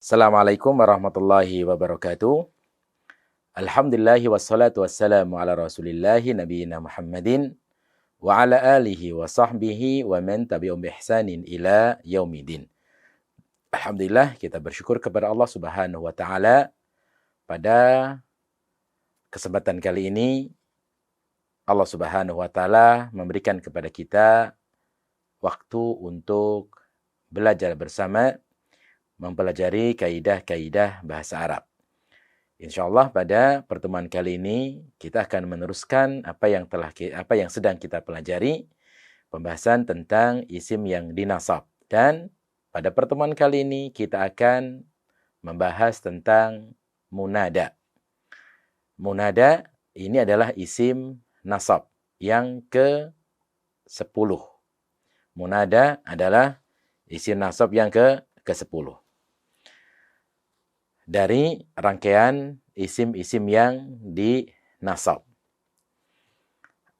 Assalamualaikum warahmatullahi wabarakatuh. Alhamdulillahi wassalatu wassalamu ala rasulillahi nabiyina Muhammadin wa ala alihi wa sahbihi wa man tabi'um bi ihsanin ila yaumidin. Alhamdulillah, kita bersyukur kepada Allah Subhanahu wa taala pada kesempatan kali ini Allah Subhanahu wa taala memberikan kepada kita waktu untuk belajar bersama mempelajari kaidah-kaidah bahasa Arab. Insyaallah pada pertemuan kali ini kita akan meneruskan apa yang sedang kita pelajari, pembahasan tentang isim yang dinasab. Dan pada pertemuan kali ini kita akan membahas tentang munada. Munada ini adalah isim nasab yang ke-10. Munada adalah isim nasab yang ke-10. Dari rangkaian isim-isim yang dinasab.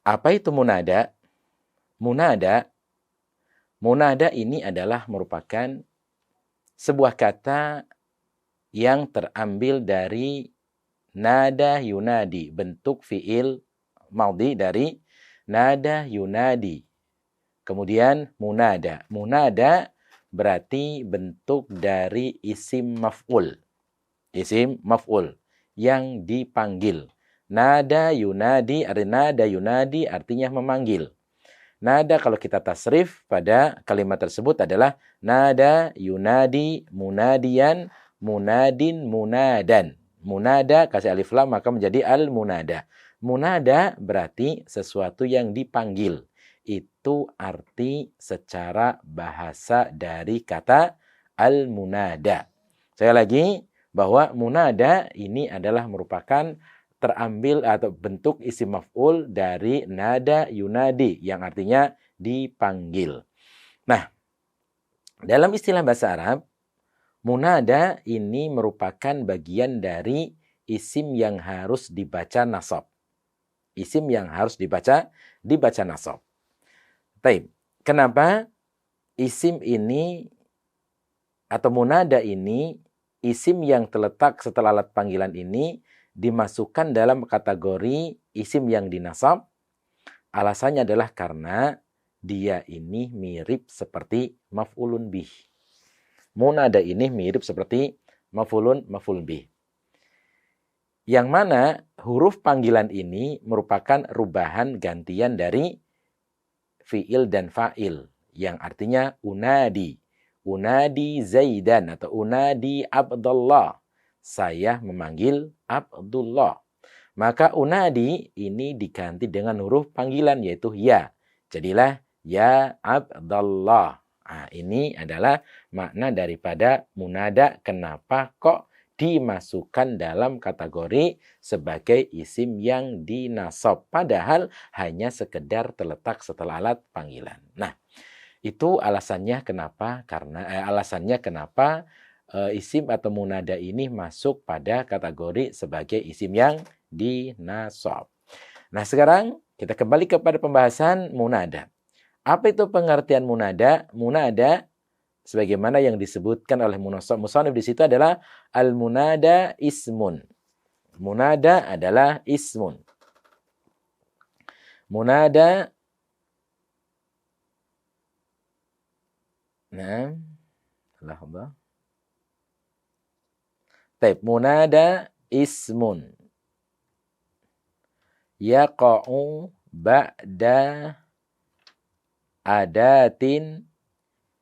Apa itu munada? Munada ini adalah merupakan sebuah kata yang terambil dari nada yunadi, bentuk fiil maudhi dari nada yunadi. Kemudian munada. Munada berarti bentuk dari isim maf'ul. Isim maf'ul yang dipanggil. Nada yunadi artinya memanggil. Nada kalau kita tasrif pada kalimat tersebut adalah nada yunadi munadian munadin munadan. Munada kasih alif lam maka menjadi al-munada. Munada berarti sesuatu yang dipanggil. Itu arti secara bahasa dari kata al-munada. Saya lagi bahwa munada ini adalah merupakan terambil atau bentuk isim maf'ul dari nada yunadi yang artinya dipanggil. Nah, dalam istilah bahasa Arab, munada ini merupakan bagian dari isim yang harus dibaca nasab. Isim yang harus dibaca nasab. Baik, kenapa isim ini atau munada ini, isim yang terletak setelah alat panggilan ini dimasukkan dalam kategori isim yang dinasab? Alasannya adalah karena dia ini mirip seperti maf'ulun bih. Munada ini mirip seperti maf'ulun bih. Yang mana huruf panggilan ini merupakan rubahan gantian dari fi'il dan fa'il yang artinya unadi. Unadi Zaidan atau unadi Abdullah. Saya memanggil Abdullah. Maka unadi ini diganti dengan huruf panggilan yaitu ya. Jadilah ya Abdullah. Nah, ini adalah makna daripada munada. Kenapa kok dimasukkan dalam kategori sebagai isim yang dinasab. Padahal hanya sekedar terletak setelah alat panggilan. Nah, itu alasannya kenapa isim atau munada ini masuk pada kategori sebagai isim yang dinasab. Nah, sekarang kita kembali kepada pembahasan munada. Apa itu pengertian munada? Munada sebagaimana yang disebutkan oleh musannif di situ adalah al-munada ismun. Munada adalah ismun. Munada Allah. Taib, munada ismun yaqa'u ba'da adatin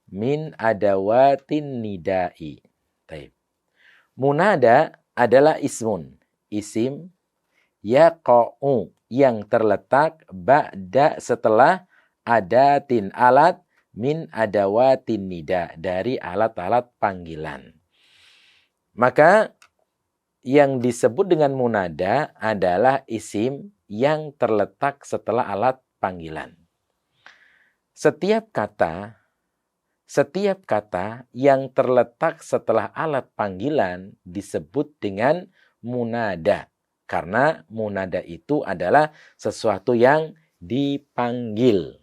min adawatin nida'i. Taib. Munada adalah ismun, isim yaqa'u yang terletak ba'da setelah adatin alat min adawatin nida dari alat-alat panggilan. Maka yang disebut dengan munada adalah isim yang terletak setelah alat panggilan. Setiap kata yang terletak setelah alat panggilan disebut dengan munada. Karena munada itu adalah sesuatu yang dipanggil.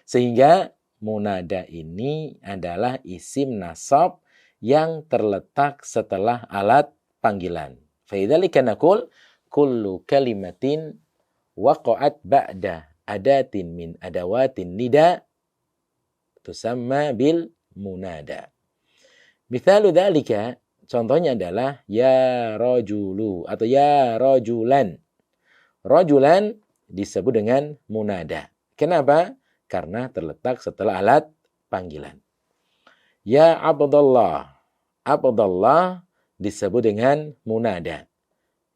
Sehingga munada ini adalah isim nasab yang terletak setelah alat panggilan. Faidzalika naqul kullu kalimatin waqa'at ba'da adatin min adawatin nida tusamma bil munada. Mithalu dzalika, contohnya adalah ya rajulu atau ya rajulan. Rajulan disebut dengan munada. Kenapa? Karena terletak setelah alat panggilan. Ya Abdullah. Abdullah disebut dengan munada.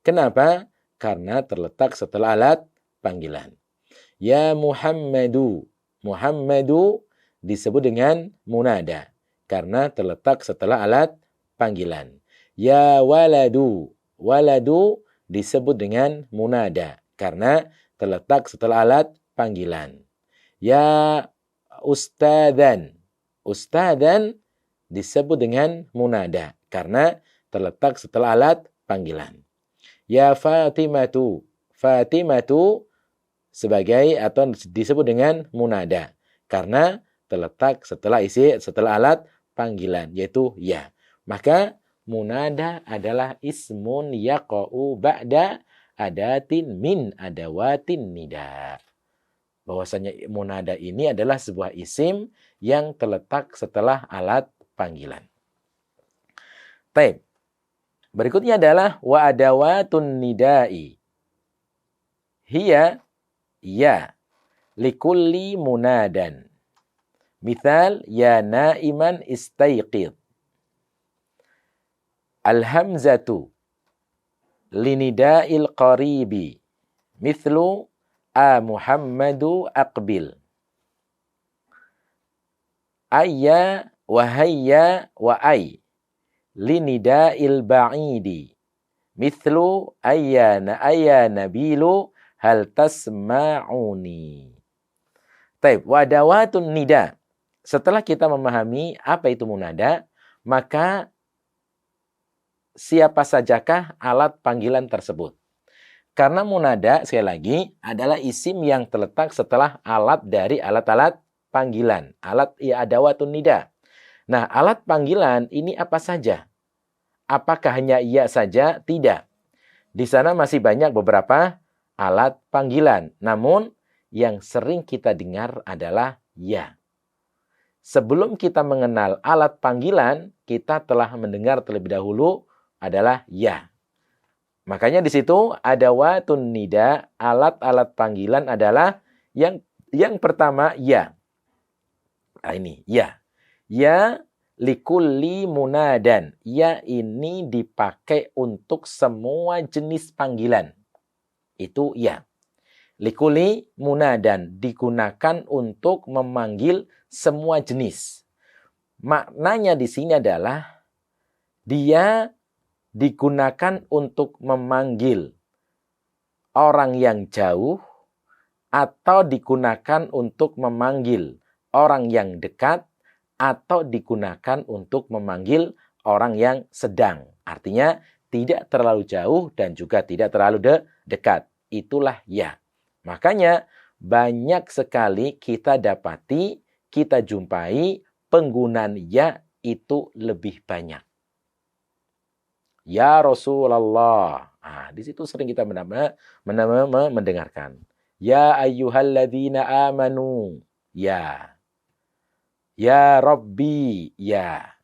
Kenapa? Karena terletak setelah alat panggilan. Ya Muhammadu. Muhammadu disebut dengan munada. Karena terletak setelah alat panggilan. Ya waladu. Waladu disebut dengan munada. Karena terletak setelah alat panggilan. Ya ustadzan. Ustadzan disebut dengan munada. Karena terletak setelah alat panggilan. Ya Fatimatu. Fatimatu sebagai atau disebut dengan munada. Karena terletak setelah alat panggilan, yaitu ya. Maka munada adalah ismun yaqa'u ba'da adatin min adawatin nida. Bahwasanya munada ini adalah sebuah isim yang terletak setelah alat panggilan. Baik. Berikutnya adalah wa adawatun nidai. Hiya ya likulli munadan. Misal ya naiman istayqid. Al-hamzatu linida'il qaribi. Mithlu a Muhammadu aqbil. Ayya wa hayya wa ay. Linida'il ba'idi. Mithlu ayya nabilu hal tasma'uni. Taib, wa adawatun nida. Setelah kita memahami apa itu munada, maka siapa sajakah alat panggilan tersebut? Karena munada, sekali lagi, adalah isim yang terletak setelah alat dari alat-alat panggilan. Alat adawatun nida. Nah, alat panggilan ini apa saja? Apakah hanya iya saja? Tidak. Di sana masih banyak beberapa alat panggilan. Namun, yang sering kita dengar adalah ya. Sebelum kita mengenal alat panggilan, kita telah mendengar terlebih dahulu adalah ya. Makanya di situ adawatun nida, alat-alat panggilan adalah yang pertama ya. Nah, ini ya. Ya likulli munadan. Ya ini dipakai untuk semua jenis panggilan. Itu ya. Likulli munadan digunakan untuk memanggil semua jenis. Maknanya di sini adalah dia digunakan untuk memanggil orang yang jauh atau digunakan untuk memanggil orang yang dekat atau digunakan untuk memanggil orang yang sedang. Artinya tidak terlalu jauh dan juga tidak terlalu dekat. Itulah ya. Makanya banyak sekali kita dapati, kita jumpai penggunaan ya itu lebih banyak. Ya Rasulullah. Nah, di situ sering kita mendengarkan. Ya ayyuhalladzina amanu. Ya. Ya Rabbi. Ya.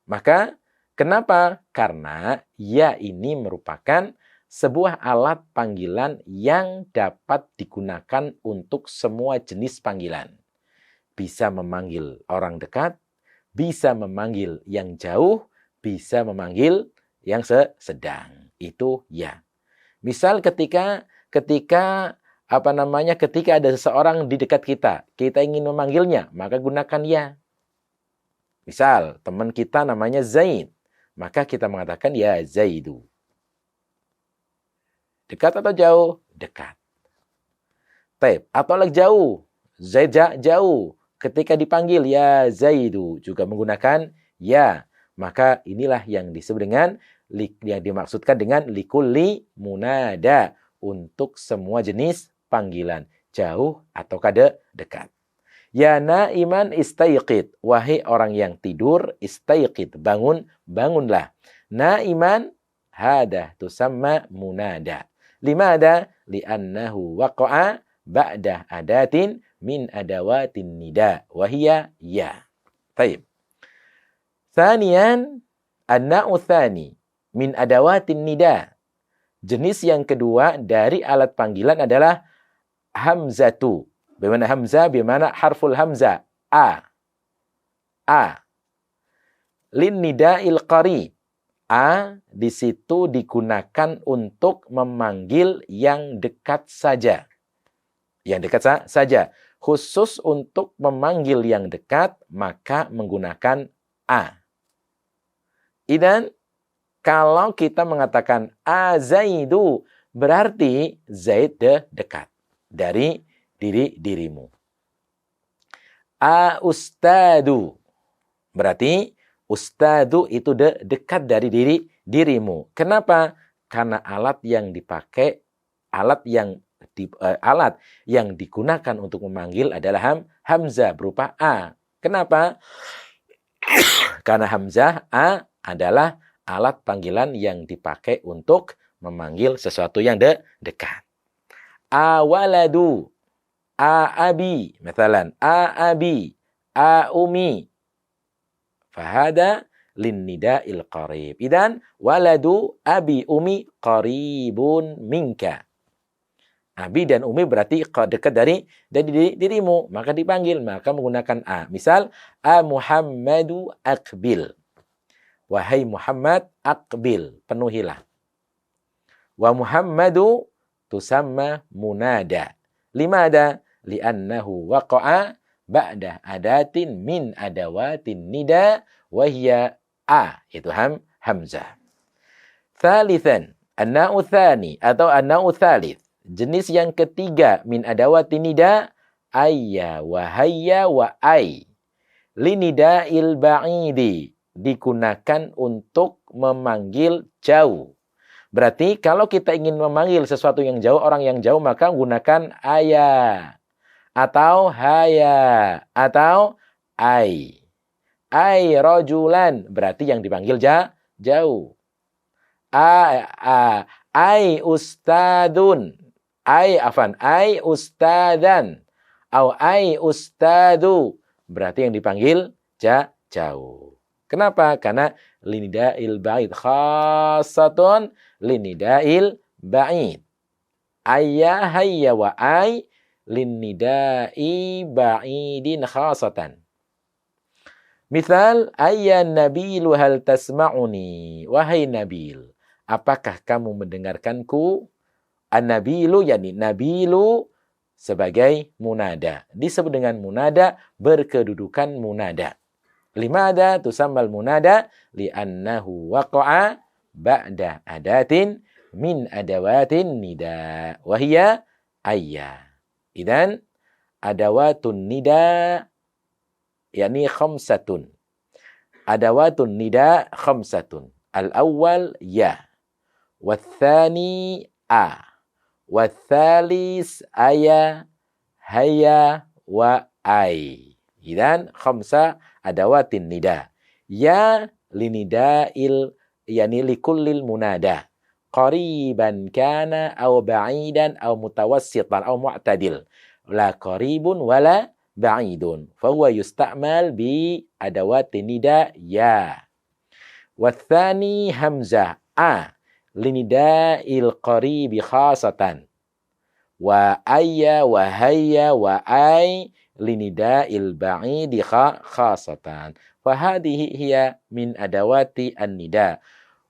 Maka kenapa? Karena ya ini merupakan sebuah alat panggilan yang dapat digunakan untuk semua jenis panggilan. Bisa memanggil orang dekat, bisa memanggil yang jauh, bisa memanggil yang sedang. Itu ya. Misal ketika ada seseorang di dekat kita ingin memanggilnya, maka gunakan ya. Misal teman kita namanya Zaid, maka kita mengatakan ya Zaidu. Dekat atau jauh? Dekat. Taib. Atau lagi jauh. Zaid jauh. Ketika dipanggil ya Zaidu. Juga menggunakan ya. Maka inilah yang disebut dengan, yang dimaksudkan dengan likulli munada. Untuk semua jenis panggilan. Jauh atau dekat. Ya naiman istaiqid. Wahai orang yang tidur, istaiqid. Bangunlah. Naiman hada tusamma munada. Limada? Li'annahu waqa'a ba'da adatin min adawatin nida. Wahia ya. Taib. Thanian, an-na'u thani min adawatin nida. Jenis yang kedua dari alat panggilan adalah hamzatu. Bagaimana hamzah? Bagaimana harful hamzah? A. Lin nida'il qarib. A di situ digunakan untuk memanggil yang dekat saja. Yang dekat saja. Khusus untuk memanggil yang dekat, maka menggunakan A. Idan, kalau kita mengatakan A Zaidu, berarti Zaid dekat dari dirimu. A Ustadu, berarti Ustadu itu dekat dari dirimu. Kenapa? Karena alat yang dipakai, alat yang digunakan untuk memanggil adalah hamzah berupa A. Kenapa? Karena hamzah A adalah alat panggilan yang dipakai untuk memanggil sesuatu yang dekat. A waladu, A abi, misalan, A abi, A umi. Fahada lin nida'il qarib. Idan waladu abi umi qaribun minka. Abi dan umi berarti dekat dari dirimu, maka dipanggil, maka menggunakan A. Misal, A Muhammadu aqbil. Wahai Muhammad, aqbil, penuhilah. Wa Muhammadu tusamma munada. Limada? Li'annahu waqa'a ba'da adatin min adawatin nida wahya A. Itu hamzah. Thalithan, an-na'u thani atau an-na'u thalith. Jenis yang ketiga min adawatin nida, ayya wa hayya wa ay. Linida'il ba'idi. Digunakan untuk memanggil jauh. Berarti kalau kita ingin memanggil sesuatu yang jauh, orang yang jauh, maka menggunakan ayah. Atau haya. Atau ay. Ay rojulan. Berarti yang dipanggil jauh. Ay ustadun. Ay ustadan. Atau ay ustadu. Berarti yang dipanggil jauh. Kenapa? Karena linida'il ba'id khasatun linida'il ba'id. Ayya hayya wa ay linnida'i ba'idin khasatan. Misal, ayya nabilu hal tasma'uni. Wahai Nabil, apakah kamu mendengarkanku? An-nabilu, yani nabilu sebagai munada. Disebut dengan munada, berkedudukan munada. Limada tusammal munada? Li'annahu waqa'a ba'da adatin min adawatin nida. Wahia ayya. Idan adawatun nida yakni khamsatun. Adawatun nida khamsatun. Al-awwal ya. Wathani a. Wathalis aya haya wa ay. Idan khamsa adawatin nida. Ya linida'il yani likullil munada. Qariban kana aw ba'idan aw mutawassitan aw mu'tadil. La qaribun wala ba'idun. Fahuwa yusta'mal bi adawatin nida ya. Wathani hamzah a linida'il qaribi khasatan. Wa ayya wa hayya wa ay linida'il ba'idi khasatan. Fahadihi hiya min adawati an-nida.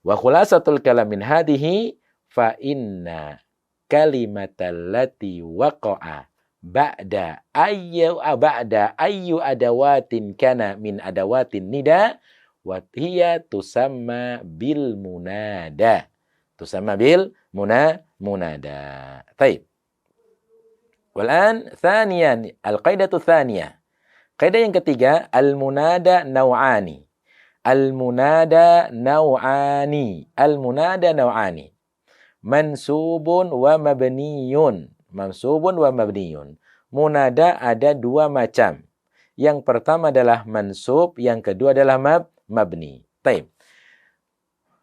Wa khulasatul kalam min hadihi fa inna kalimatal lati waqa'a ba'da ayyu adawatin kana min adawatin nida wa hiya tusamma bil munada. Tusamma bil munada. Taib. Walan thaniyan al-qaidatu thaniyah. Kaidah yang ketiga, al-munada naw'ani. Al-munada naw'ani. Al-munada naw'ani. Mansubun wa mabniyun. Mansubun wa mabniyun. Munada ada dua macam. Yang pertama adalah mansub, yang kedua adalah mabni. Taib.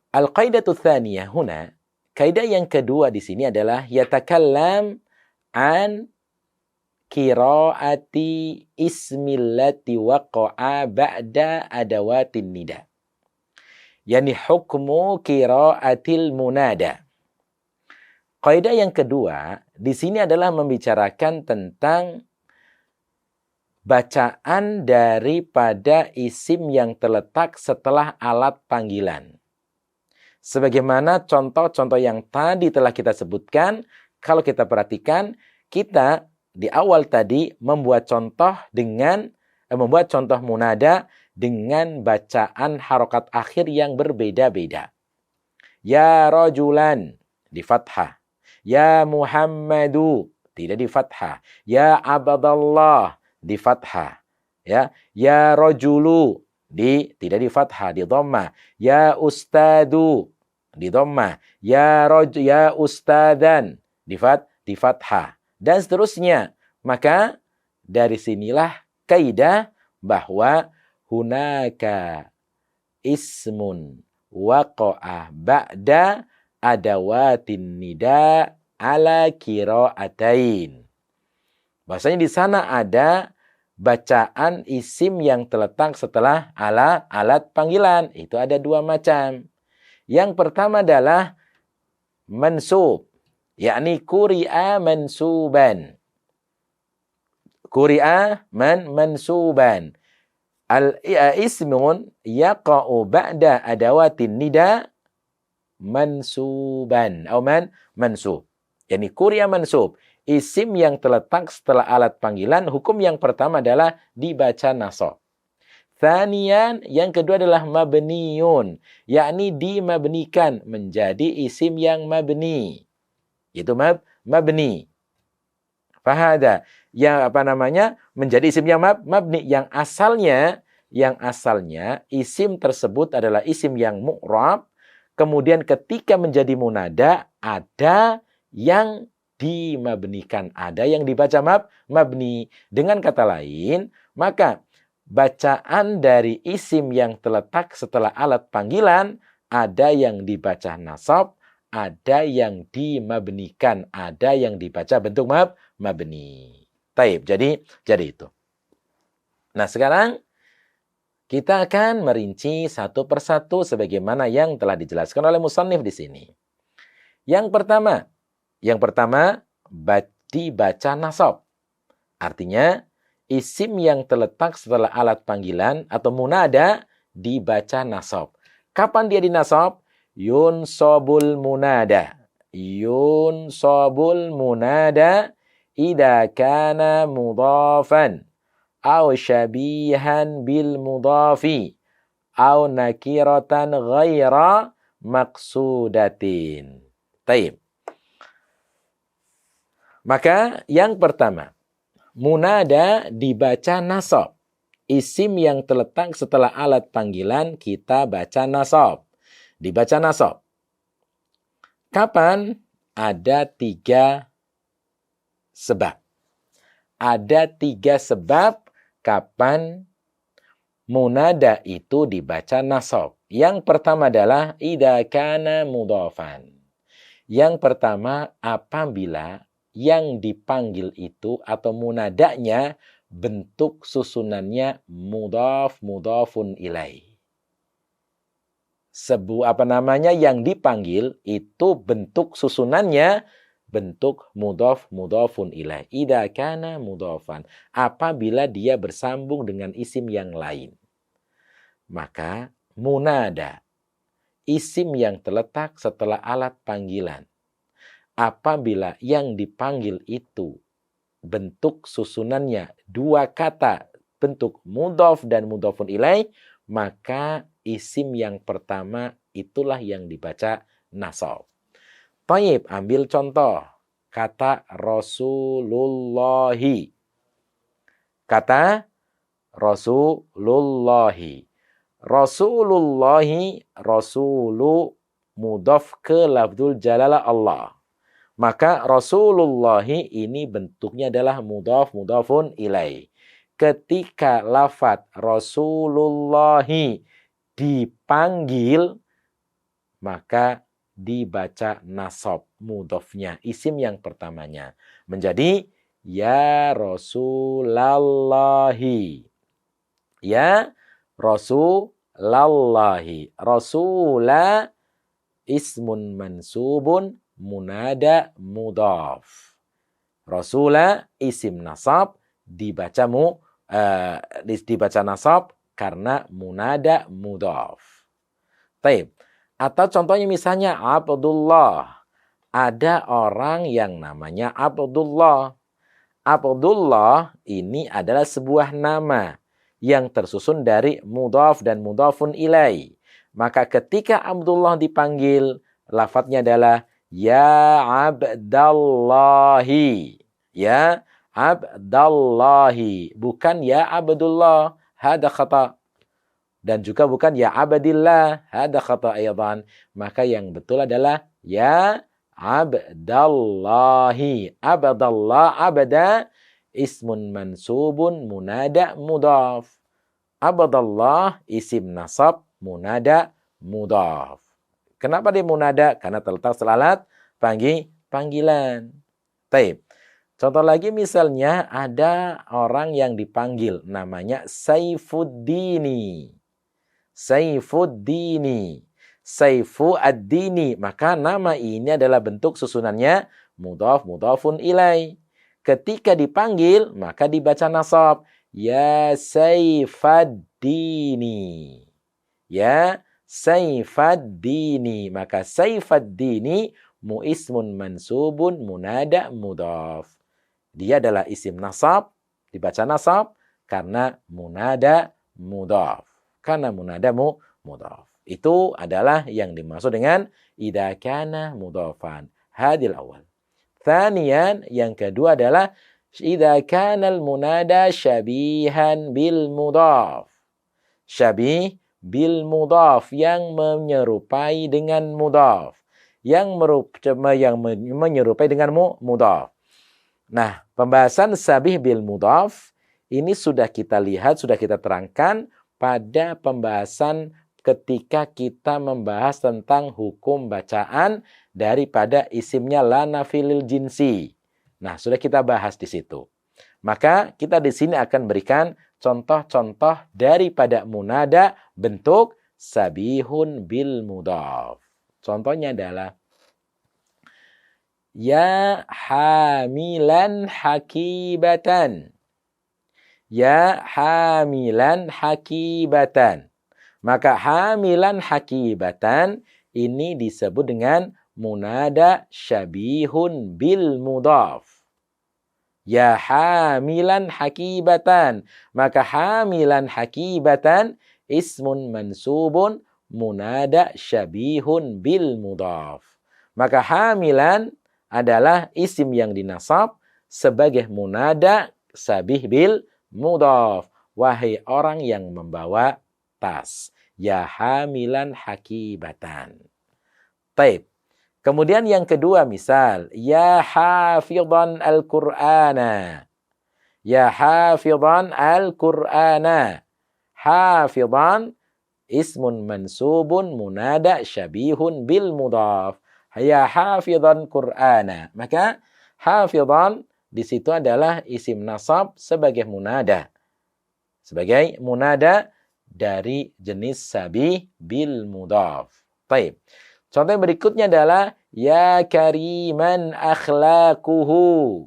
Al-qaidatu tsaniyah huna, kaidah yang kedua di sini adalah yatakallam an qiraati ismillati waqa'a ba'da adawatin nida. Yani hukmu qiraatil munada. Kaidah yang kedua di sini adalah membicarakan tentang bacaan daripada isim yang terletak setelah alat panggilan. Sebagaimana contoh-contoh yang tadi telah kita sebutkan, kalau kita perhatikan, kita di awal tadi membuat contoh munada dengan bacaan harokat akhir yang berbeda-beda. Ya rajulan di fathah, ya Muhammadu tidak di fathah, ya abadallah di fathah, ya rajulu tidak di fathah, di dhammah, ya ustadu di dhammah, ya ustadan di fathah, dan seterusnya. Maka dari sinilah kaidah bahwa hunaka ismun waqa'a ba'da adawatin nida ala qira'atain. Bahasanya di sana ada bacaan isim yang terletak setelah alat panggilan. Itu ada dua macam. Yang pertama adalah mansub, yakni quri'a mansuban. Quri'a mansuban. Al-ismun yaqa'u ba'da adawatin nida mansuban. Atau mansub. Yani quri'a mansub. Isim yang terletak setelah alat panggilan, hukum yang pertama adalah dibaca nasab. Thaniyan, yang kedua adalah mabniyun, yakni dimabnikan menjadi isim yang mabni. Itu mabni. Fahada, yang menjadi isim yang mabni, yang asalnya isim tersebut adalah isim yang mu'rab, kemudian ketika menjadi munada ada yang dimabnikan, ada yang dibaca mabni. Dengan kata lain, maka bacaan dari isim yang terletak setelah alat panggilan ada yang dibaca nasab, ada yang dimabnikan, ada yang dibaca bentuk mabni. Taib. Jadi itu. Nah, sekarang kita akan merinci satu persatu sebagaimana yang telah dijelaskan oleh musannif di sini. Yang pertama dibaca nasab. Artinya isim yang terletak setelah alat panggilan atau munada dibaca nasab. Kapan dia dinasab? Yunsabul munada. Yunsabul munada idza kana mudhafan aw syabihan bil mudhafi aw nakiratan ghaira maqsudatin. Taib. Maka yang pertama, munada dibaca nasab. Isim yang terletak setelah alat panggilan kita baca nasab. Dibaca nasab. Kapan? Ada 3 sebab. Ada 3 sebab kapan munada itu dibaca nasab. Yang pertama adalah idza kana mudhafan. Yang pertama apabila yang dipanggil itu atau munadanya bentuk susunannya mudhafun ilaih. Yang dipanggil itu bentuk susunannya bentuk mudhafun ilaih. Idza kana mudhafan. Apabila dia bersambung dengan isim yang lain. Maka munada isim yang terletak setelah alat panggilan. Apabila yang dipanggil itu bentuk susunannya 2 kata bentuk mudhaf dan mudhafun ilaih, maka isim yang pertama itulah yang dibaca nasab. Taib, ambil contoh kata Rasulullahi. Kata Rasulullahi. Rasulullahi, rasulu mudhaf ke lafdzul jalalah Allah. Maka Rasulullahi ini bentuknya adalah mudhafun ilaih. ketika lafadz Rasulullahi dipanggil, maka dibaca nasab mudhofnya, isim yang pertamanya. Menjadi ya Rasulallahi. Ya Rasulallahi. Rasula ismun mansubun munada mudhaf. Rasula isim nasab dibaca nasab karena munada mudhaf. Taib. Atau contohnya misalnya Abdullah. Ada orang yang namanya Abdullah. Abdullah ini adalah sebuah nama yang tersusun dari mudhaf dan mudhafun ilai. Maka ketika Abdullah dipanggil, lafadznya adalah ya Abdallahi. Ya Abdallahi. Bukan ya Abdullah. Hada khata'. Dan juga bukan ya abadillah, hada khata' aydan. Maka yang betul adalah ya abdallahi. Abdallah, abada ismun mansubun munada mudhaf. Abdallah isim nasab munada mudhaf. Kenapa dia munada? Karena terletak setelah panggilan. Taib. Contoh lagi misalnya ada orang yang dipanggil namanya Saifuddini. Saifuddini. Saifu ad-dini. Maka nama ini adalah bentuk susunannya mudhaf mudhafun ilai. Ketika dipanggil maka dibaca nasab. Ya Saifaddini. Ya Saifaddini. Maka Saifaddini muismun mansubun munada mudhaf. Dia adalah isim nasab, dibaca nasab karena munada mudhaf. Karena munada mudhaf. Itu adalah yang dimaksud dengan idza kana mudhafan. Hadil awal. Thaniyan, yang kedua adalah idza kana al-munada syabihan bil mudhaf. Syabih bil mudhaf, yang menyerupai dengan mudhaf. Yang menyerupai dengan mudhaf. Nah, pembahasan syabih bil mudhaf ini sudah kita lihat, sudah kita terangkan pada pembahasan ketika kita membahas tentang hukum bacaan daripada isimnya la nafilil jinsi. Nah, sudah kita bahas di situ. Maka kita di sini akan berikan contoh-contoh daripada munada bentuk syabihun bil mudhaf. Contohnya adalah ya hamilan hakibatan. Ya hamilan hakibatan. Maka hamilan hakibatan ini disebut dengan munada syabihun bil mudhaf. Ya hamilan hakibatan. Maka hamilan hakibatan ismun mansubun munada syabihun bil mudhaf. Maka hamilan adalah isim yang dinasab sebagai munada syabih bil mudhaf. Wahai orang yang membawa tas. Ya hamilan hakibatan. Taib. Kemudian yang kedua misal. Ya hafidhan al-Qur'ana. Ya hafidhan al-Qur'ana. Hafidhan ismun mansubun munada syabihun bil mudhaf. Ya hafidhan Qur'ana. Maka hafidhan di situ adalah isim nasab sebagai munada. Sebagai munada dari jenis syabih bil mudhaf. Baik. Contoh yang berikutnya adalah ya kariman akhlaquhu.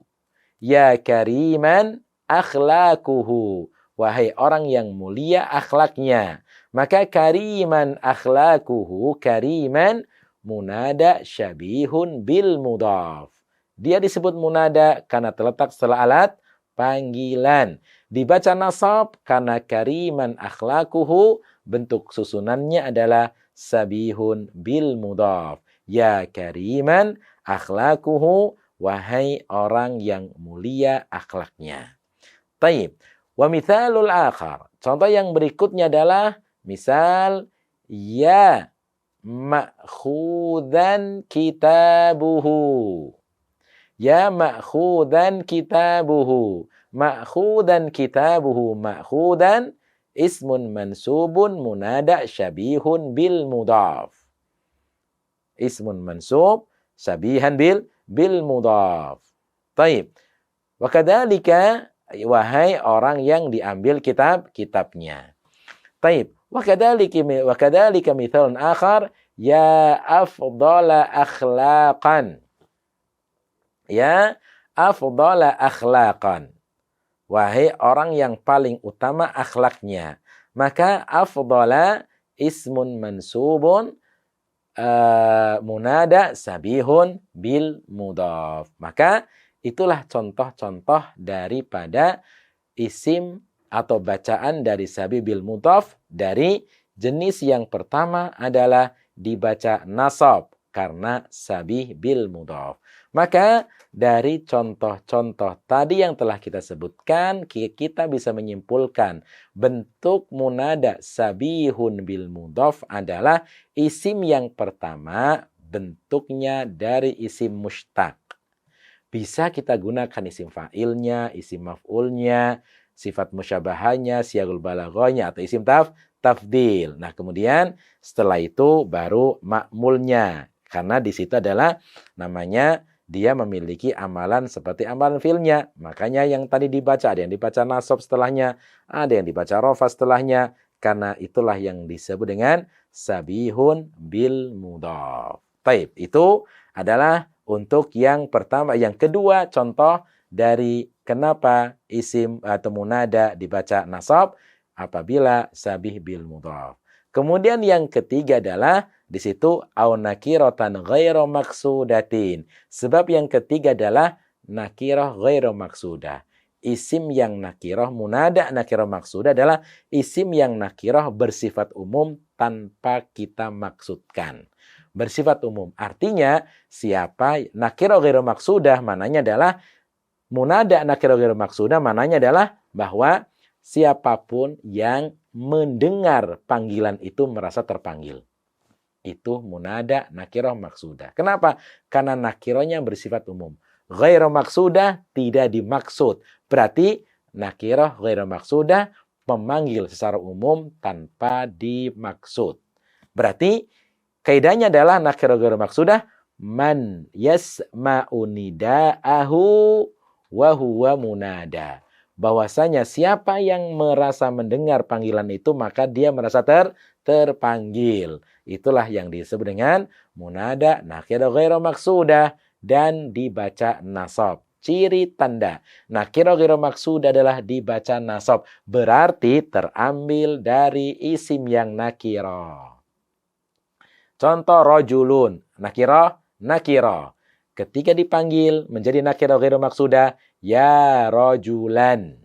Ya kariman akhlaquhu. Wahai orang yang mulia akhlaknya. Maka kariman akhlaquhu, kariman munada syabihun bil mudhaf. Dia disebut munada karena terletak setelah alat panggilan. Dibaca nasab karena kariman akhlaquhu, bentuk susunannya adalah sabihun bil mudhaf. Ya kariman akhlaquhu, wahai orang yang mulia akhlaknya. Taib. Wa mithalul akhar. Contoh yang berikutnya adalah misal ya ma'khudan kitabuhu. Ya ma'khudan kitabuhu. Ma'khudan kitabuhu. Ma'khudan ismun mansubun munada syabihun bil mudhaf. Ismun mansub syabihan bil mudhaf. Taib. Wa kadzalika, wahai orang yang diambil kitabnya. Taib. Wa kadzalika mithalun akhar, ya afdala akhlaqan. Ya afdala akhlaqan. Wahai orang yang paling utama akhlaknya. Maka afdala ismun mansubun munada sabihun bil mudhaf. Maka itulah contoh-contoh daripada isim atau bacaan dari sabih bil mudhaf. Dari jenis yang pertama adalah dibaca nasab karena sabih bil mudhaf. Maka dari contoh-contoh tadi yang telah kita sebutkan, kita bisa menyimpulkan bentuk munada sabihun bil mudhaf adalah isim yang pertama bentuknya dari isim mushtaq. Bisa kita gunakan isim fa'ilnya, isim maf'ulnya, sifat musyabahanya, siyagul balaghahnya, atau isim tafdil. Nah, kemudian setelah itu baru ma'mulnya. Karena di situ adalah namanya dia memiliki amalan seperti amalan fi'ilnya. Makanya yang tadi dibaca, ada yang dibaca nasab setelahnya, ada yang dibaca rafa setelahnya. Karena itulah yang disebut dengan sabihun bil mudhaf. Taib, itu adalah untuk yang pertama. Yang kedua, contoh dari kenapa isim atau munada dibaca nasab apabila sabih bil mudhaf. Kemudian yang ketiga adalah di situ au nakiratan ghairu maksudatin. Sebab yang ketiga adalah nakirah ghairu maksudah. Isim yang nakirah, munada nakirah maksudah adalah isim yang nakirah bersifat umum tanpa kita maksudkan. Bersifat umum. Artinya siapa nakirah ghairu maksudah mananya adalah munada nakirah ghairu maksudah mananya adalah bahwa siapapun yang mendengar panggilan itu merasa terpanggil. Itu munada nakirah maksudah. Kenapa? Karena nakirahnya bersifat umum. Ghairu maksudah tidak dimaksud. Berarti nakirah ghairu maksudah memanggil secara umum tanpa dimaksud. Berarti kaidahnya adalah nakirah ghairu maksudah man yasma'u nida'ahu wa huwa munada. Bahwasanya siapa yang merasa mendengar panggilan itu maka dia merasa terpanggil. Itulah yang disebut dengan munada nakirah ghairu maksudah dan dibaca nasab. Ciri tanda nakirah ghairu maksudah adalah dibaca nasab, berarti terambil dari isim yang nakirah. Contoh rajulun, nakirah. Ketika dipanggil menjadi nakirah ghairu maksudah, ya rajulan.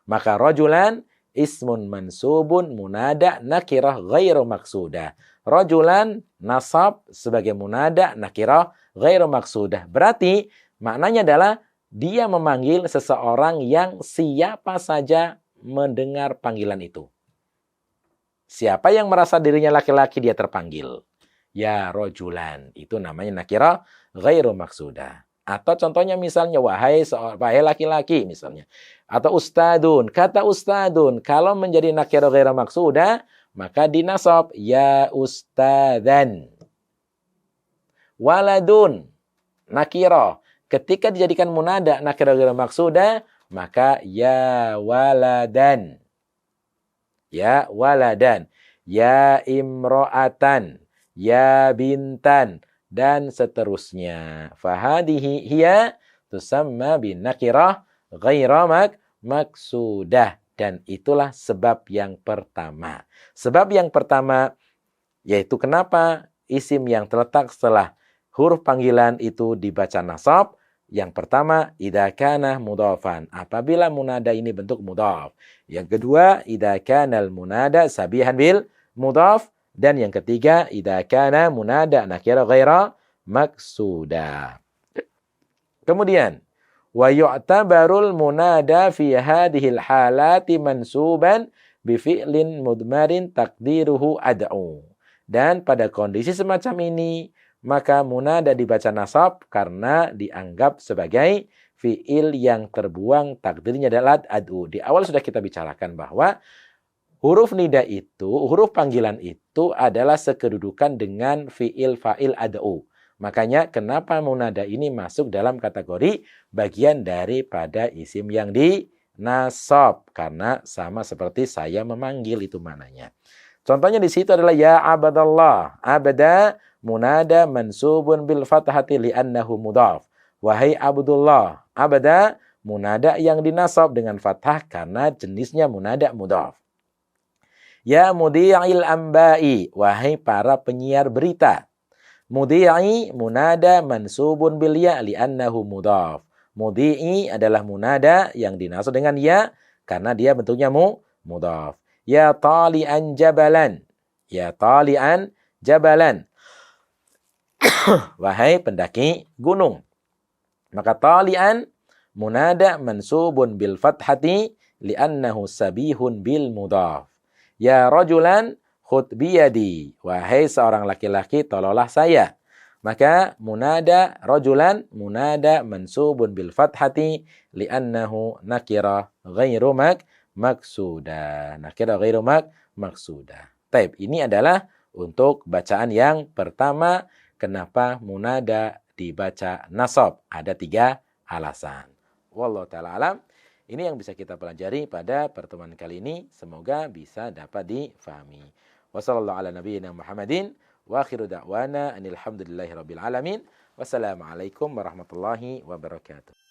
Maka rajulan ismun mansubun munada nakirah ghairu maksudah. Rajulan nasab sebagai munada nakirah ghairu maksudah. Berarti maknanya adalah dia memanggil seseorang yang siapa saja mendengar panggilan itu. Siapa yang merasa dirinya laki-laki dia terpanggil. Ya rajulan. Itu namanya nakirah ghairu maksudah. Atau contohnya misalnya wahai laki-laki misalnya. Atau ustadun. Kata ustadun kalau menjadi nakirah ghairu maksudah maka dinasab ya ustadan. Waladun nakirah. Ketika dijadikan munada nakirah ghairu maksudah maka ya waladan. Ya waladan. Ya imro'atan. Ya bintan. Dan seterusnya. Fahadihi hiya tusamma bin nakirah ghaira maksudah. Dan itulah sebab yang pertama. Sebab yang pertama yaitu kenapa isim yang terletak setelah huruf panggilan itu dibaca nasab. Yang pertama, idza kana mudhafan. Apabila munada ini bentuk mudhaf. Yang kedua, idza kana al-munada sabihan bil mudhaf. Dan yang ketiga, idza kana munada nakira ghaira maksuda. Kemudian, wa yu'tabarul munada fi hadhil halati mansuban bi fi'lin mudmarin taqdiruhu ad'u. Dan pada kondisi semacam ini, maka munada dibaca nasab karena dianggap sebagai fiil yang terbuang, takdirnya adalah ad'u. Di awal sudah kita bicarakan bahwa huruf nida itu, huruf panggilan itu adalah sekedudukan dengan fiil fa'il ad'u. Makanya kenapa munada ini masuk dalam kategori bagian daripada isim yang dinasab, karena sama seperti saya memanggil itu mananya. Contohnya di situ adalah ya abadallah. Abada munada mansubun bil fathati li'annahu mudhaf. Wahai Abdullah. Abada munada yang dinasab dengan fathah karena jenisnya munada mudhaf. Ya mudhi'il amba'i. Wahai para penyiar berita. Mudhi'i munada mansubun bil ya li'annahu mudhaf. Mudhi'i adalah munada yang dinasab dengan ya karena dia bentuknya mudhaf. Ya tali'an jabalan. Ya tali'an jabalan. Wahai pendaki gunung. Maka tali'an munada mansubun bil fathati li'annahu sabihun bil mudhaf. Ya rajulan khud biyadi. Wahai seorang laki-laki, tolonglah saya. Maka munada rajulan munada mansubun bil fathati li'annahu nakira ghairu maksuda. Nakira ghairu maksuda. Taib, ini adalah untuk bacaan yang pertama, kenapa munada dibaca nasab. Ada 3 alasan. Wallahu ta'ala alam. Ini yang bisa kita pelajari pada pertemuan kali ini. Semoga bisa dapat difahami. Wassallallahu ala nabiyyina Muhammadin. Wa akhiru da'wana anilhamdulillahi rabbil alamin. Wassalamualaikum warahmatullahi wabarakatuh.